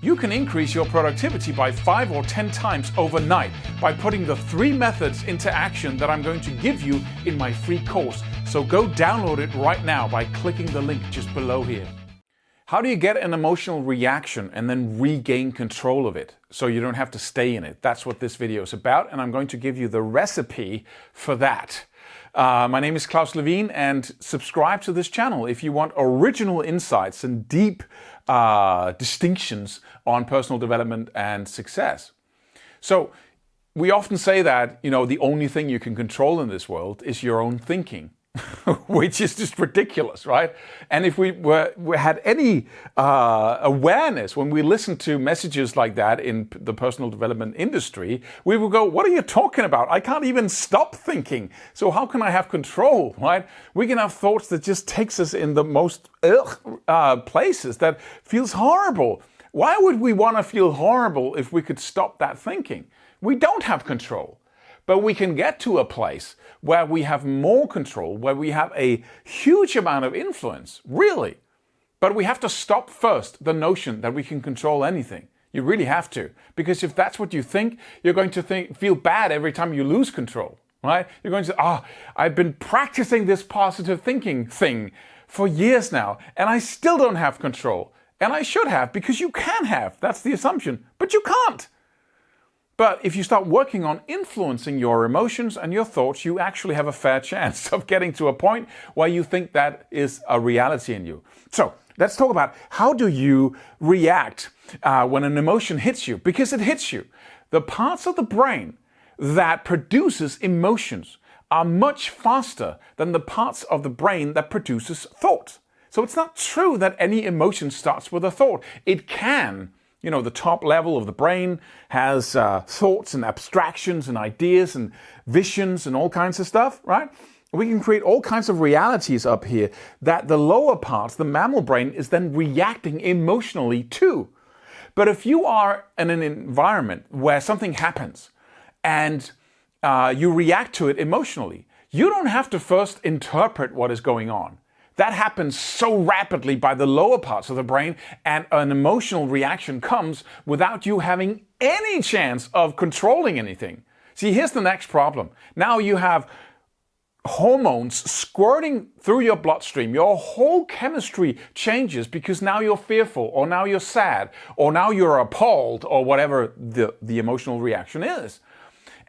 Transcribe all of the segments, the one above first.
You can increase your productivity by 5 or 10 times overnight by putting the 3 methods into action that I'm going to give you in my free course. So go download it right now by clicking the link just below here. How do you get an emotional reaction and then regain control of it so you don't have to stay in it? That's what this video is about, and I'm going to give you the recipe for that. My name is Claus Levin, and subscribe to this channel if you want original insights and deep distinctions on personal development and success. So we often say that, the only thing you can control in this world is your own thinking. Which is just ridiculous, right? And if we had any awareness when we listen to messages like that in the personal development industry, we would go, what are you talking about? I can't even stop thinking. So how can I have control, right? We can have thoughts that just takes us in the most places that feels horrible. Why would we want to feel horrible if we could stop that thinking? We don't have control. But we can get to a place where we have more control, where we have a huge amount of influence, really. But we have to stop first the notion that we can control anything. You really have to. Because if that's what you think, you're going to feel bad every time you lose control, right? You're going to say, I've been practicing this positive thinking thing for years now, and I still don't have control. And I should have, because you can have. That's the assumption. But you can't. But if you start working on influencing your emotions and your thoughts, you actually have a fair chance of getting to a point where you think that is a reality in you. So let's talk about how do you react when an emotion hits you, because it hits you. The parts of the brain that produces emotions are much faster than the parts of the brain that produces thought. So it's not true that any emotion starts with a thought. It can. The top level of the brain has thoughts and abstractions and ideas and visions and all kinds of stuff, right? We can create all kinds of realities up here that the lower parts, the mammal brain, is then reacting emotionally to. But if you are in an environment where something happens and you react to it emotionally, you don't have to first interpret what is going on. That happens so rapidly by the lower parts of the brain, and an emotional reaction comes without you having any chance of controlling anything. See, here's the next problem. Now you have hormones squirting through your bloodstream. Your whole chemistry changes because now you're fearful, or now you're sad, or now you're appalled, or whatever the emotional reaction is.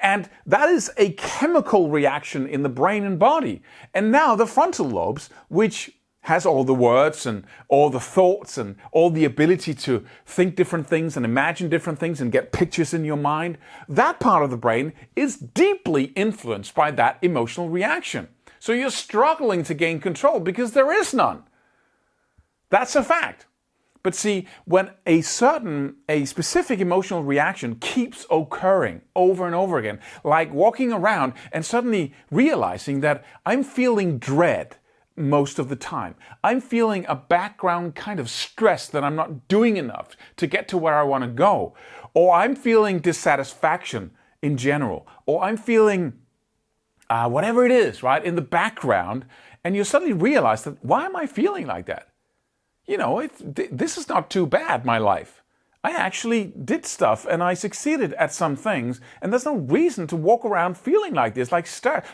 And that is a chemical reaction in the brain and body. And now the frontal lobes, which has all the words and all the thoughts and all the ability to think different things and imagine different things and get pictures in your mind, that part of the brain is deeply influenced by that emotional reaction. So you're struggling to gain control because there is none. That's a fact. But see, when a specific emotional reaction keeps occurring over and over again, like walking around and suddenly realizing that I'm feeling dread most of the time. I'm feeling a background kind of stress that I'm not doing enough to get to where I want to go. Or I'm feeling dissatisfaction in general. Or I'm feeling whatever it is, right, in the background. And you suddenly realize that, why am I feeling like that? This is not too bad, my life. I actually did stuff and I succeeded at some things, and there's no reason to walk around feeling like this.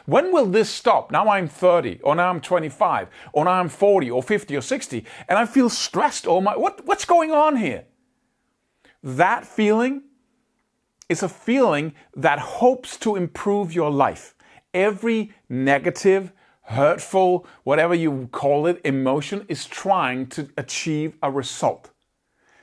When will this stop? Now I'm 30, or now I'm 25, or now I'm 40, or 50, or 60, and I feel stressed what's going on here? That feeling is a feeling that hopes to improve your life. Every negative, hurtful, whatever you call it, emotion is trying to achieve a result.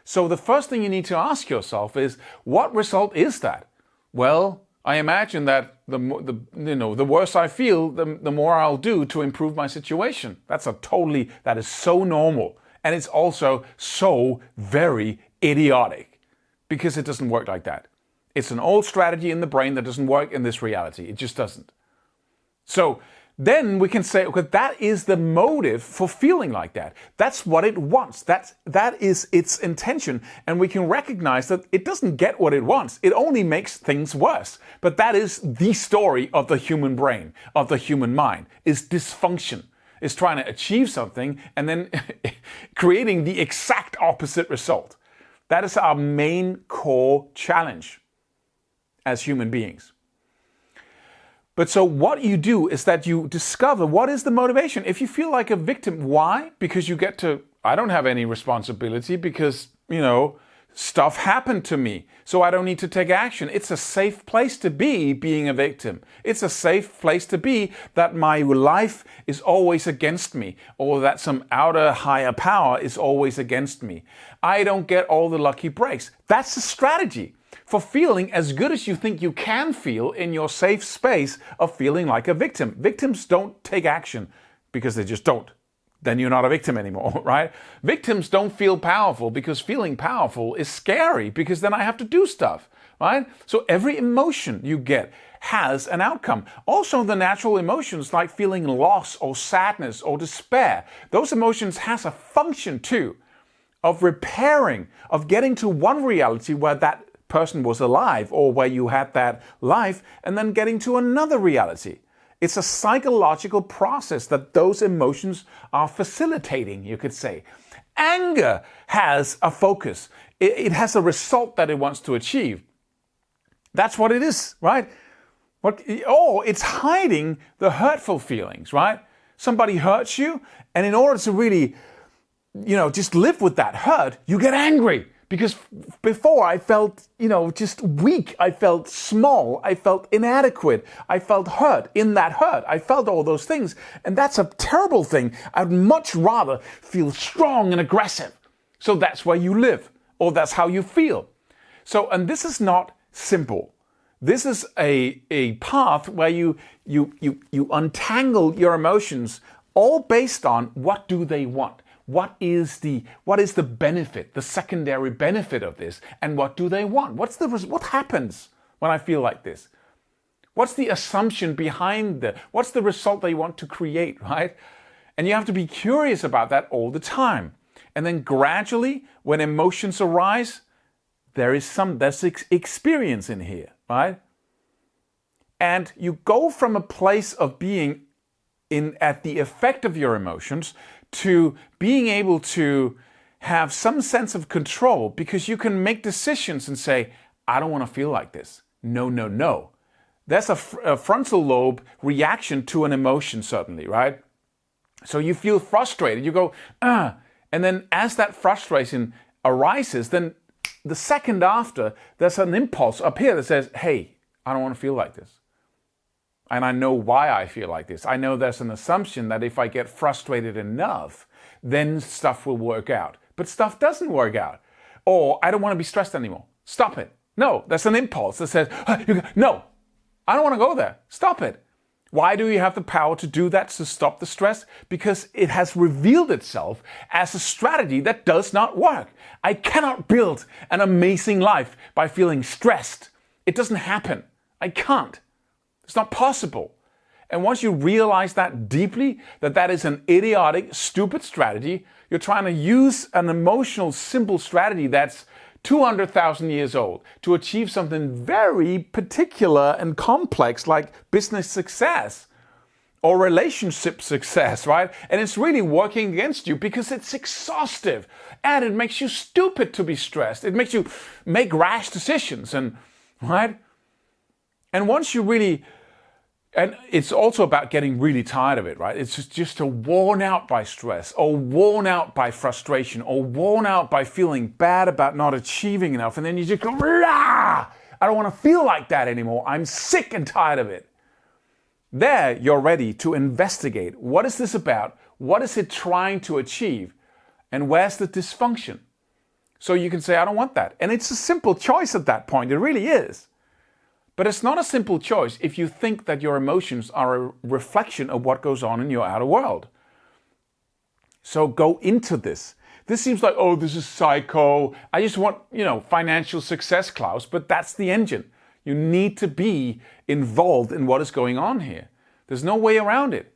So the first thing you need to ask yourself is, what result is that? Well, I imagine that the worse I feel, the more I'll do to improve my situation. That is so normal. And it's also so very idiotic, because it doesn't work like that. It's an old strategy in the brain that doesn't work in this reality. It just doesn't. So then we can say, okay, that is the motive for feeling like that. That's what it wants. That is its intention. And we can recognize that it doesn't get what it wants. It only makes things worse. But that is the story of the human brain, of the human mind, is dysfunction. Is trying to achieve something and then creating the exact opposite result. That is our main core challenge as human beings. But so what you do is that you discover what is the motivation. If you feel like a victim, why? Because you get to, I don't have any responsibility because, stuff happened to me, so I don't need to take action. It's a safe place to be being a victim. It's a safe place to be that my life is always against me, or that some outer higher power is always against me. I don't get all the lucky breaks. That's a strategy for feeling as good as you think you can feel in your safe space of feeling like a victim. Victims don't take action because they just don't. Then you're not a victim anymore, right? Victims don't feel powerful because feeling powerful is scary because then I have to do stuff, right? So every emotion you get has an outcome. Also, the natural emotions like feeling loss or sadness or despair, those emotions has a function too of repairing, of getting to one reality where that person was alive or where you had that life and then getting to another reality. It's a psychological process that those emotions are facilitating, you could say. Anger has a focus. It has a result that it wants to achieve. That's what it is, right? It's hiding the hurtful feelings, right? Somebody hurts you, and in order to really, just live with that hurt, you get angry. Because before I felt, just weak. I felt small. I felt inadequate. I felt hurt. In that hurt, I felt all those things. And that's a terrible thing. I'd much rather feel strong and aggressive. So that's where you live, or that's how you feel. So, and this is not simple. This is a path where you untangle your emotions, all based on what do they want. What is the benefit, the secondary benefit of this, and what do they want? What happens when I feel like this? What's the assumption behind what's the result they want to create, right? And you have to be curious about that all the time. And then gradually, when emotions arise, there's experience in here, right? And you go from a place of being at the effect of your emotions to being able to have some sense of control, because you can make decisions and say, I don't want to feel like this. No, no, no. That's a frontal lobe reaction to an emotion, certainly, right? So you feel frustrated, you go, and then as that frustration arises, then the second after, there's an impulse up here that says, hey, I don't want to feel like this. And I know why I feel like this. I know there's an assumption that if I get frustrated enough, then stuff will work out. But stuff doesn't work out. Or I don't want to be stressed anymore. Stop it. No, there's an impulse that says, no, I don't want to go there. Stop it. Why do you have the power to do that, to stop the stress? Because it has revealed itself as a strategy that does not work. I cannot build an amazing life by feeling stressed. It doesn't happen. I can't. It's not possible. And once you realize that deeply, that is an idiotic, stupid strategy, you're trying to use an emotional, simple strategy that's 200,000 years old to achieve something very particular and complex like business success or relationship success, right? And it's really working against you because it's exhaustive and it makes you stupid to be stressed. It makes you make rash decisions right? And once you really, and it's also about getting really tired of it, right? It's just worn out by stress, or worn out by frustration, or worn out by feeling bad about not achieving enough. And then you just go, rah! I don't want to feel like that anymore. I'm sick and tired of it. There, you're ready to investigate. What is this about? What is it trying to achieve? And where's the dysfunction? So you can say, I don't want that. And it's a simple choice at that point. It really is. But it's not a simple choice if you think that your emotions are a reflection of what goes on in your outer world. So go into this. This seems like, oh, this is psycho. I just want, financial success, Claus, but that's the engine. You need to be involved in what is going on here. There's no way around it.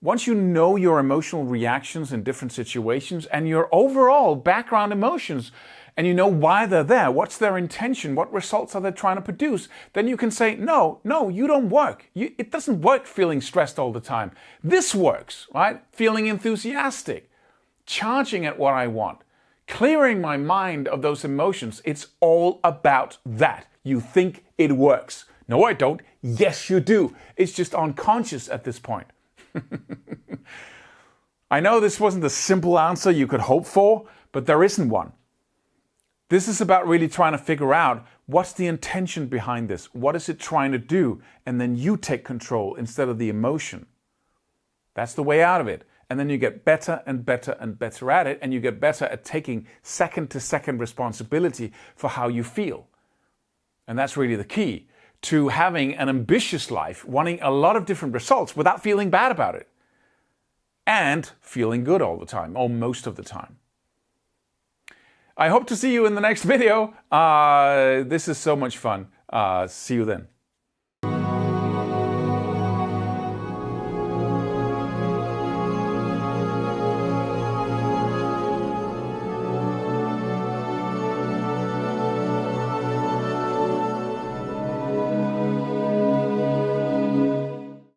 Once you know your emotional reactions in different situations and your overall background emotions, and you know why they're there, what's their intention, what results are they trying to produce, then you can say, no, you don't work. It doesn't work feeling stressed all the time. This works, right? Feeling enthusiastic, charging at what I want, clearing my mind of those emotions. It's all about that. You think it works. No, I don't. Yes, you do. It's just unconscious at this point. I know this wasn't the simple answer you could hope for, but there isn't one. This is about really trying to figure out what's the intention behind this? What is it trying to do? And then you take control instead of the emotion. That's the way out of it. And then you get better and better and better at it, and you get better at taking second-to-second responsibility for how you feel. And that's really the key to having an ambitious life, wanting a lot of different results without feeling bad about it. And feeling good all the time, or most of the time. I hope to see you in the next video. This is so much fun. See you then.